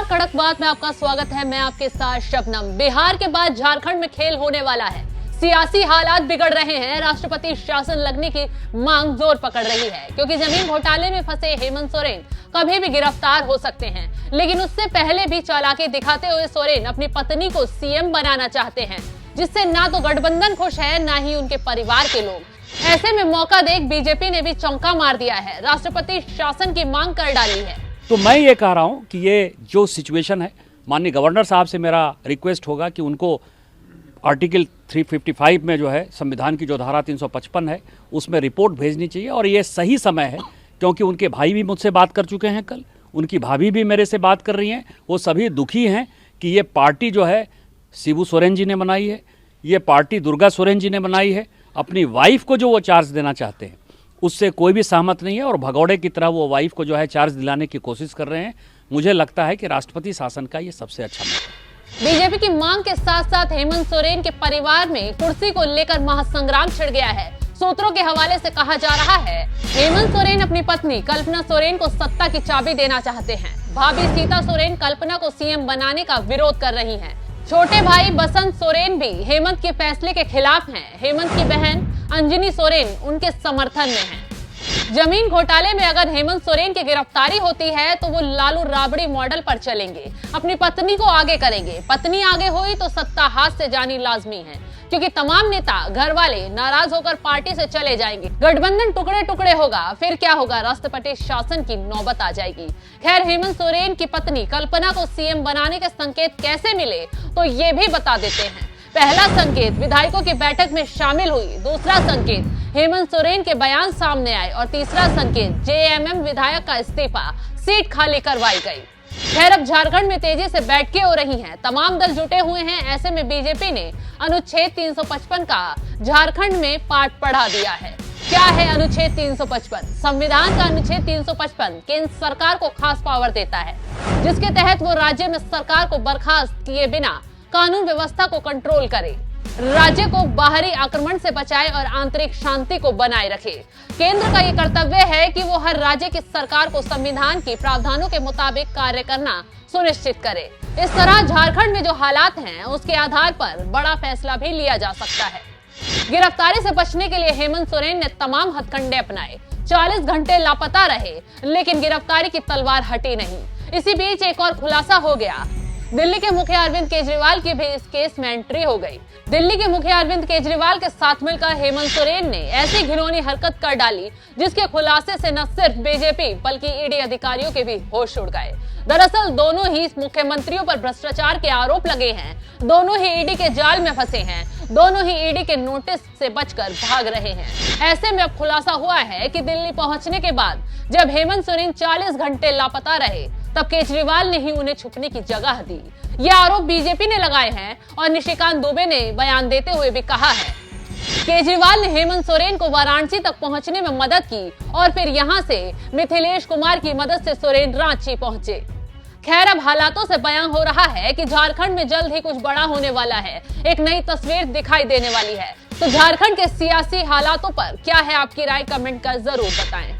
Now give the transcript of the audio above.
कड़क बात में आपका स्वागत है। मैं आपके साथ शबनम। बिहार के बाद झारखंड में खेल होने वाला है। सियासी हालात बिगड़ रहे हैं। राष्ट्रपति शासन लगने की मांग जोर पकड़ रही है, क्योंकि जमीन घोटाले में फंसे हेमंत सोरेन कभी भी गिरफ्तार हो सकते हैं। लेकिन उससे पहले भी चालाकी दिखाते हुए सोरेन अपनी पत्नी को सीएम बनाना चाहते हैं, जिससे ना तो गठबंधन खुश है, ना ही उनके परिवार के लोग। ऐसे में मौका देख बीजेपी ने भी चौंका मार दिया है, राष्ट्रपति शासन की मांग कर डाली है। तो मैं ये कह रहा हूँ कि ये जो सिचुएशन है, माननीय गवर्नर साहब से मेरा रिक्वेस्ट होगा कि उनको आर्टिकल 355 में जो है संविधान की जो धारा 355 है उसमें रिपोर्ट भेजनी चाहिए। और ये सही समय है, क्योंकि उनके भाई भी मुझसे बात कर चुके हैं, कल उनकी भाभी भी मेरे से बात कर रही हैं। वो सभी दुखी हैं कि ये पार्टी जो है शिबू सोरेन जी ने बनाई है, ये पार्टी दुर्गा सोरेन जी ने बनाई है। अपनी वाइफ को जो वो चार्ज देना चाहते हैं उससे कोई भी सहमत नहीं है, और भगौड़े की तरह वो वाइफ को जो है चार्ज दिलाने की कोशिश कर रहे हैं। मुझे लगता है कि राष्ट्रपति शासन का ये सबसे अच्छा मौका है। बीजेपी की मांग के साथ साथ हेमंत सोरेन के परिवार में कुर्सी को लेकर महासंग्राम छिड़ गया है। सूत्रों के हवाले से कहा जा रहा है, हेमंत सोरेन अपनी पत्नी कल्पना सोरेन को सत्ता की चाबी देना चाहते हैं। भाभी सीता सोरेन कल्पना को सीएम बनाने का विरोध कर रही हैं। छोटे भाई बसंत सोरेन भी हेमंत के फैसले के खिलाफ हैं। हेमंत की बहन अंजनी सोरेन उनके समर्थन में है। जमीन घोटाले में अगर हेमंत सोरेन की गिरफ्तारी होती है तो वो लालू राबड़ी मॉडल पर चलेंगे, अपनी पत्नी को आगे करेंगे। पत्नी आगे हुई तो सत्ता हाथ से जानी लाजमी है, क्योंकि तमाम नेता घर वाले नाराज होकर पार्टी से चले जाएंगे। गठबंधन टुकड़े टुकड़े होगा। फिर क्या होगा? राष्ट्रपति शासन की नौबत आ जाएगी। खैर, हेमंत सोरेन की पत्नी कल्पना को सीएम बनाने के संकेत कैसे मिले, तो ये भी बता देते हैं। पहला संकेत विधायकों की बैठक में शामिल हुई, दूसरा संकेत हेमंत सोरेन के बयान सामने आए, और तीसरा संकेत जेएमएम विधायक का इस्तीफा, सीट खाली करवाई गई। खैर, अब झारखंड में तेजी से बैठकें हो रही हैं, तमाम दल जुटे हुए हैं। ऐसे में बीजेपी ने अनुच्छेद 355 का झारखंड में पाठ पढ़ा दिया है। क्या है अनुच्छेद 355? संविधान का अनुच्छेद 355 केंद्र सरकार को खास पावर देता है, जिसके तहत वो राज्य में सरकार को बर्खास्त किए बिना कानून व्यवस्था को कंट्रोल करे, राज्य को बाहरी आक्रमण से बचाए और आंतरिक शांति को बनाए रखे। केंद्र का ये कर्तव्य है कि वो हर राज्य की सरकार को संविधान की प्रावधानों के मुताबिक कार्य करना सुनिश्चित करे। इस तरह झारखंड में जो हालात हैं उसके आधार पर बड़ा फैसला भी लिया जा सकता है। गिरफ्तारी से बचने के लिए हेमंत सोरेन ने तमाम हथकंडे अपनाए। 40 घंटे लापता रहे, लेकिन गिरफ्तारी की तलवार हटी नहीं। इसी बीच एक और खुलासा हो गया। दिल्ली के मुखिया अरविंद केजरीवाल की भी इस केस में एंट्री हो गई। दिल्ली के मुखिया अरविंद केजरीवाल के साथ मिलकर हेमंत सोरेन ने ऐसी घिनौनी हरकत कर डाली, जिसके खुलासे से न सिर्फ बीजेपी बल्कि ईडी अधिकारियों के भी होश उड़ गए। दरअसल दोनों ही मुख्यमंत्रियों पर भ्रष्टाचार के आरोप लगे हैं, दोनों ही ईडी के जाल में फंसे हैं, दोनों ही ईडी के नोटिस से बचकर भाग रहे हैं। ऐसे में अब खुलासा हुआ है कि दिल्ली पहुंचने के बाद जब हेमंत सोरेन 40 घंटे लापता रहे, तब केजरीवाल ने ही उन्हें छुपने की जगह दी। ये आरोप बीजेपी ने लगाए हैं, और निशिकांत दुबे ने बयान देते हुए भी कहा है, केजरीवाल ने हेमंत सोरेन को वाराणसी तक पहुंचने में मदद की, और फिर यहां से मिथिलेश कुमार की मदद से सोरेन रांची पहुंचे। खैर, अब हालातों से बयान हो रहा है कि झारखंड में जल्द ही कुछ बड़ा होने वाला है, एक नई तस्वीर दिखाई देने वाली है। तो झारखंड के सियासी हालातों पर क्या है आपकी राय? कमेंट कर जरूर बताएं।